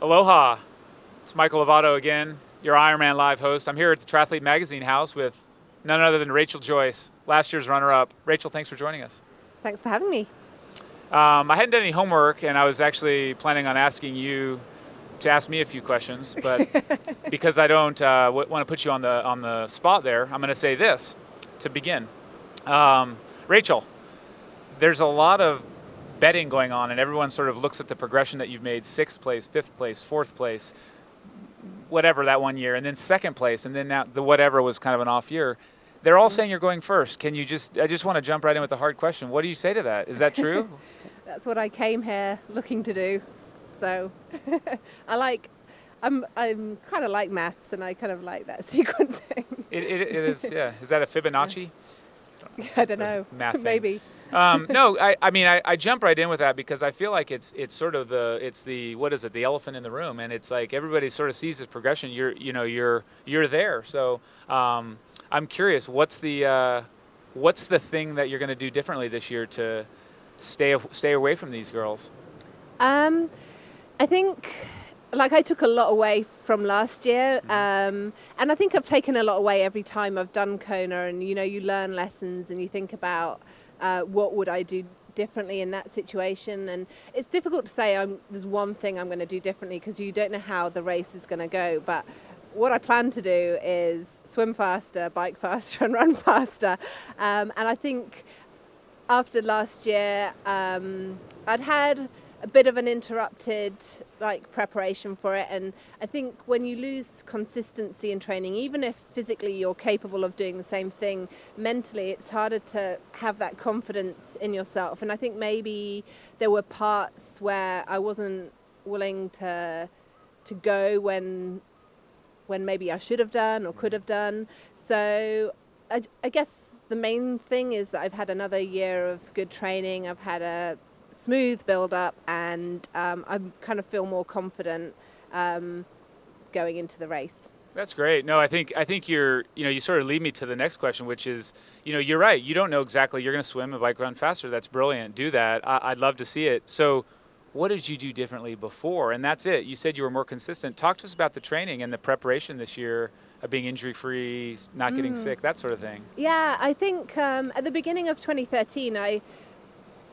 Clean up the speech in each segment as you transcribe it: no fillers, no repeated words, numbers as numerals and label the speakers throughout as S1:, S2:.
S1: Aloha, it's Michael Lovato again, your Ironman Live host. I'm here at the Triathlete Magazine house with none other than Rachel Joyce, last year's runner-up. Rachel, thanks for joining us.
S2: Thanks for having me.
S1: I hadn't done any homework, and I was actually planning on asking you to ask me a few questions, but because I don't want to put you on the spot there, I'm going to say this to begin. Rachel, there's a lot of betting going on, and everyone sort of looks at the progression that you've made: 6th place, 5th place, 4th place, whatever that one year, and then 2nd place, and then now the whatever was kind of an off year. They're all saying you're going first. I just want to jump right in with the hard question. What do you say to that? Is that true?
S2: That's what I came here looking to do. So I'm kind of like maths, and I kind of like that sequencing.
S1: It is, yeah. Is that a Fibonacci?
S2: I don't know.
S1: Math thing.
S2: Maybe.
S1: No, I jump right in with that because I feel like it's sort of the elephant in the room, and it's like everybody sort of sees this progression. You're there. So I'm curious, what's the thing that you're going to do differently this year to stay away from these girls?
S2: I think, I took a lot away from last year, and I think I've taken a lot away every time I've done Kona, and you learn lessons and you think about what would I do differently in that situation. And it's difficult to say there's one thing I'm going to do differently because you don't know how the race is going to go. But what I plan to do is swim faster, bike faster, and run faster. And I think after last year, I'd had a bit of an interrupted preparation for it, and I think when you lose consistency in training, even if physically you're capable of doing the same thing, mentally it's harder to have that confidence in yourself. And I think maybe there were parts where I wasn't willing to go when maybe I should have done or could have done. So I guess the main thing is that I've had another year of good training. I've had a smooth build up, and I kind of feel more confident going into the race.
S1: That's great. No, I think you sort of lead me to the next question, which is, you're right. You don't know exactly. You're going to swim and bike run faster. That's brilliant. Do that. I'd love to see it. So what did you do differently before? And that's it. You said you were more consistent. Talk to us about the training and the preparation this year of being injury-free, not getting sick, that sort of thing.
S2: Yeah, I think at the beginning of 2013, I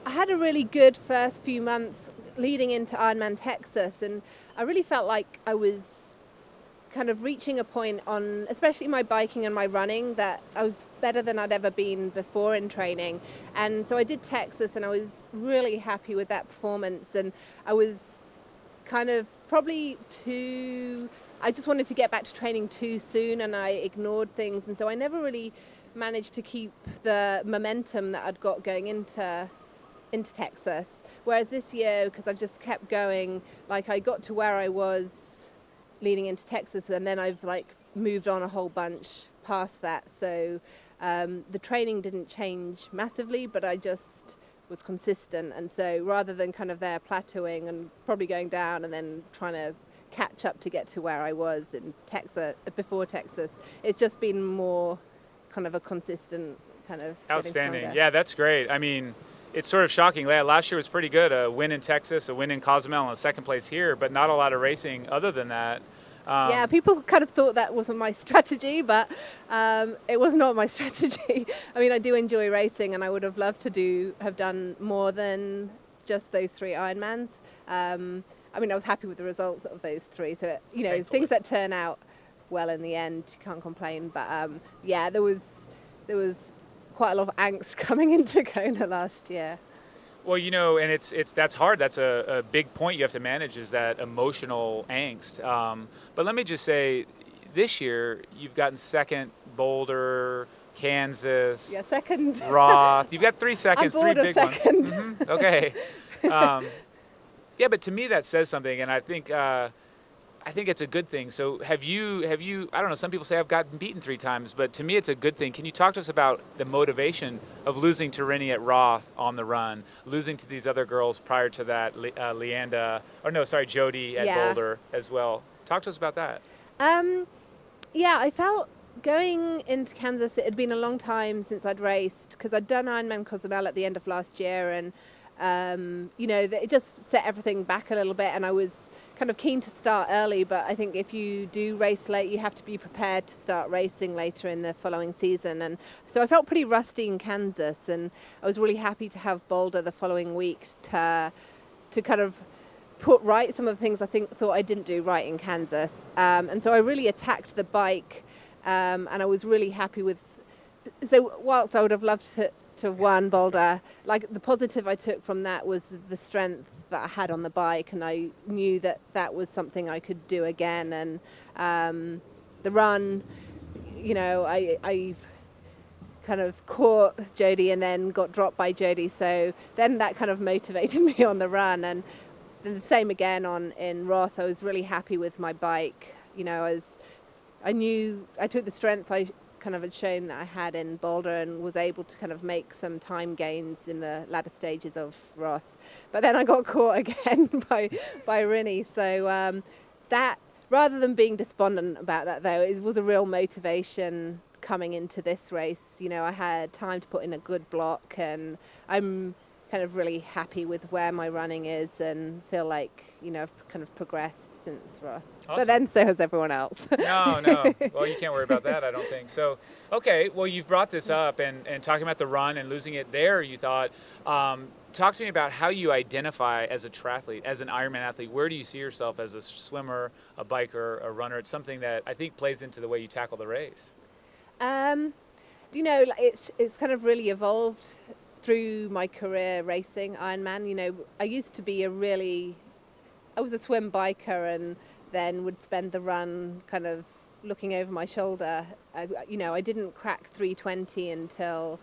S2: had a really good first few months leading into Ironman Texas, and I really felt like I was kind of reaching a point on, especially my biking and my running, that I was better than I'd ever been before in training. And so I did Texas, and I was really happy with that performance, and I was kind of I just wanted to get back to training too soon, and I ignored things, and so I never really managed to keep the momentum that I'd got going into Texas. Whereas this year, because I've just kept going, I got to where I was leading into Texas, and then I've moved on a whole bunch past that. So the training didn't change massively, but I just was consistent. And so rather than kind of there plateauing and probably going down and then trying to catch up to get to where I was in Texas before Texas, it's just been more kind of a consistent kind of
S1: outstanding. Yeah, that's great. I mean, it's sort of shocking. Last year was pretty good. A win in Texas, a win in Cozumel, and a 2nd place here, but not a lot of racing other than that.
S2: Yeah, people kind of thought that wasn't my strategy, but it was not my strategy. I mean, I do enjoy racing, and I would have loved to have done more than just those 3 Ironmans. I mean, I was happy with the results of those 3. So,
S1: Thankfully.
S2: Things that turn out well in the end, you can't complain. But yeah, there was quite a lot of angst coming into Kona last year.
S1: Well, and that's hard. That's a big point you have to manage, is that emotional angst. But let me just say, this year you've gotten 2nd Boulder, Kansas,
S2: 2nd
S1: Roth. You've got 3 seconds,
S2: I'm bored
S1: 3 big
S2: of
S1: ones.
S2: 2nd.
S1: Mm-hmm. Okay. Yeah, but to me that says something, and I think it's a good thing. So have you, I don't know, some people say I've gotten beaten 3 times, but to me it's a good thing. Can you talk to us about the motivation of losing to Rinny at Roth on the run, losing to these other girls prior to that, Jody at Boulder as well? Talk to us about that.
S2: Yeah, I felt going into Kansas, it had been a long time since I'd raced, because I'd done Ironman Cozumel at the end of last year, and it just set everything back a little bit, and I was kind of keen to start early, but I think if you do race late, you have to be prepared to start racing later in the following season. And so I felt pretty rusty in Kansas, and I was really happy to have Boulder the following week to kind of put right some of the things I thought I didn't do right in Kansas. And so I really attacked the bike, and I was really happy with. So whilst I would have loved to have won Boulder, like the positive I took from that was the strength that I had on the bike, and I knew that that was something I could do again. And the run, you know, I kind of caught Jody and then got dropped by Jody, so then that kind of motivated me on the run. And then the same again in Roth. I was really happy with my bike. You know, I knew I took the strength I kind of had shown that I had in Boulder and was able to kind of make some time gains in the latter stages of Roth. But then I got caught again by Rinny. So that, rather than being despondent about that though, it was a real motivation coming into this race. You know, I had time to put in a good block, and I'm kind of really happy with where my running is and feel like, you know, I've kind of progressed since Roth. Awesome. But then so has everyone else.
S1: No. Well, you can't worry about that, I don't think. So, okay, well, you've brought this up and talking about the run and losing it there, you thought. Talk to me about how you identify as a triathlete, as an Ironman athlete. Where do you see yourself as a swimmer, a biker, a runner? It's something that I think plays into the way you tackle the race.
S2: You know, it's kind of really evolved through my career racing Ironman. You know, I used to be I was a swim biker and then would spend the run kind of looking over my shoulder. I didn't crack 320 until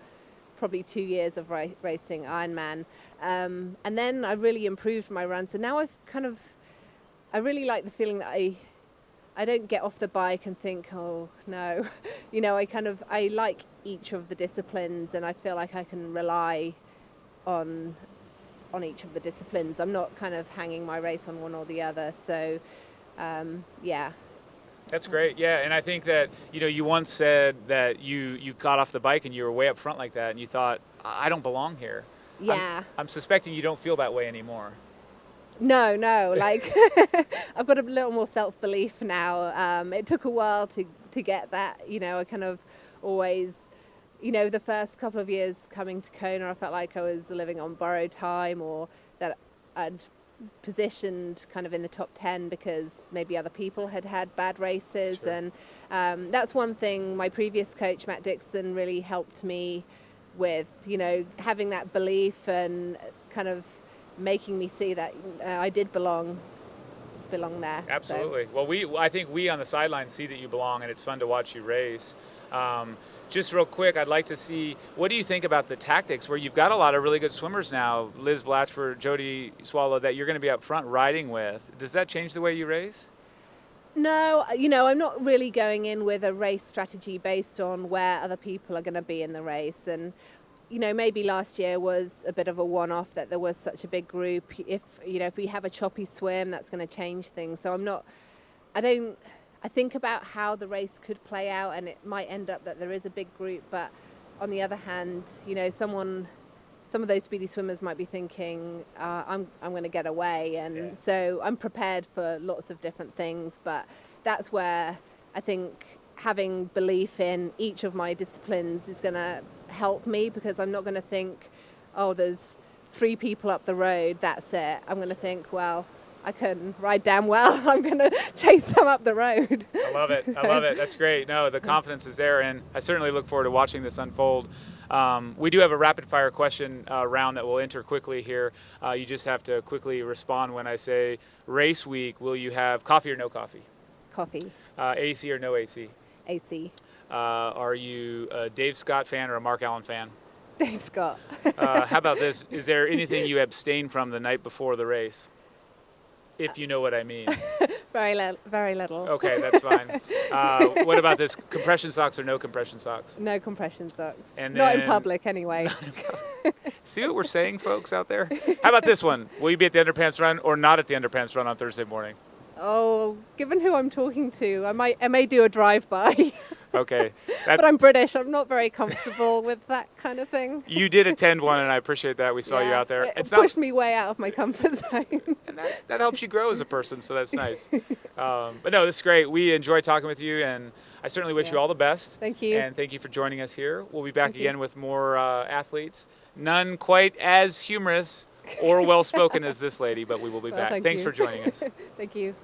S2: probably 2 years of racing Ironman. And then I really improved my run. So now I really like the feeling that I don't get off the bike and think, oh no, you know, I like each of the disciplines, and I feel like I can rely on each of the disciplines. I'm not kind of hanging my race on one or the other. So, yeah.
S1: That's great. Yeah, and I think that, you know, you once said that you got off the bike and you were way up front like that, and you thought, I don't belong here.
S2: Yeah.
S1: I'm suspecting you don't feel that way anymore.
S2: No, like I've got a little more self-belief now. It took a while to get that. You know, I kind of always, you know, the first couple of years coming to Kona, I felt like I was living on borrowed time, or that I'd positioned kind of in the top 10 because maybe other people had bad races. Sure. And that's one thing my previous coach, Matt Dixon, really helped me with, you know, having that belief and kind of making me see that I did belong there.
S1: Absolutely. So. Well, I think we on the sidelines see that you belong, and it's fun to watch you race. Just real quick, I'd like to see, what do you think about the tactics where you've got a lot of really good swimmers now, Liz Blatchford, Jody Swallow, that you're going to be up front riding with? Does that change the way you race?
S2: No, you know, I'm not really going in with a race strategy based on where other people are going to be in the race. And, you know, maybe last year was a bit of a one-off that there was such a big group. If we have a choppy swim, that's going to change things. So I think about how the race could play out, and it might end up that there is a big group, but on the other hand, you know, some of those speedy swimmers might be thinking, I'm going to get away, and yeah. So I'm prepared for lots of different things, but that's where I think having belief in each of my disciplines is going to help me, because I'm not going to think, oh, there's 3 people up the road, that's it. I'm going to think, well, I can ride damn well. I'm going to chase them up the road.
S1: I love it. That's great. No, the confidence is there, and I certainly look forward to watching this unfold. We do have a rapid-fire question round that we'll enter quickly here. You just have to quickly respond when I say race week. Will you have coffee or no coffee?
S2: Coffee.
S1: AC or no AC?
S2: AC.
S1: Are you a Dave Scott fan or a Mark Allen fan?
S2: Dave Scott.
S1: How about this? Is there anything you abstain from the night before the race? If you know what I mean.
S2: Very little.
S1: Okay, that's fine. What about this? Compression socks or no compression socks?
S2: No compression socks.
S1: And
S2: not in public, anyway.
S1: See what we're saying, folks out there? How about this one? Will you be at the Underpants Run or not at the Underpants Run on Thursday morning?
S2: Oh, given who I'm talking to, I may do a drive-by.
S1: Okay.
S2: But I'm British. I'm not very comfortable with that kind of thing.
S1: You did attend one, and I appreciate that. We saw you out there.
S2: It pushed me way out of my comfort zone.
S1: And that helps you grow as a person, so that's nice. But no, this is great. We enjoy talking with you, and I certainly wish you all the best.
S2: Thank you.
S1: And thank you for joining us here. We'll be back again with more athletes. None quite as humorous or well-spoken as this lady, but we will be back.
S2: Thank
S1: Thanks
S2: you.
S1: for joining us.
S2: Thank you.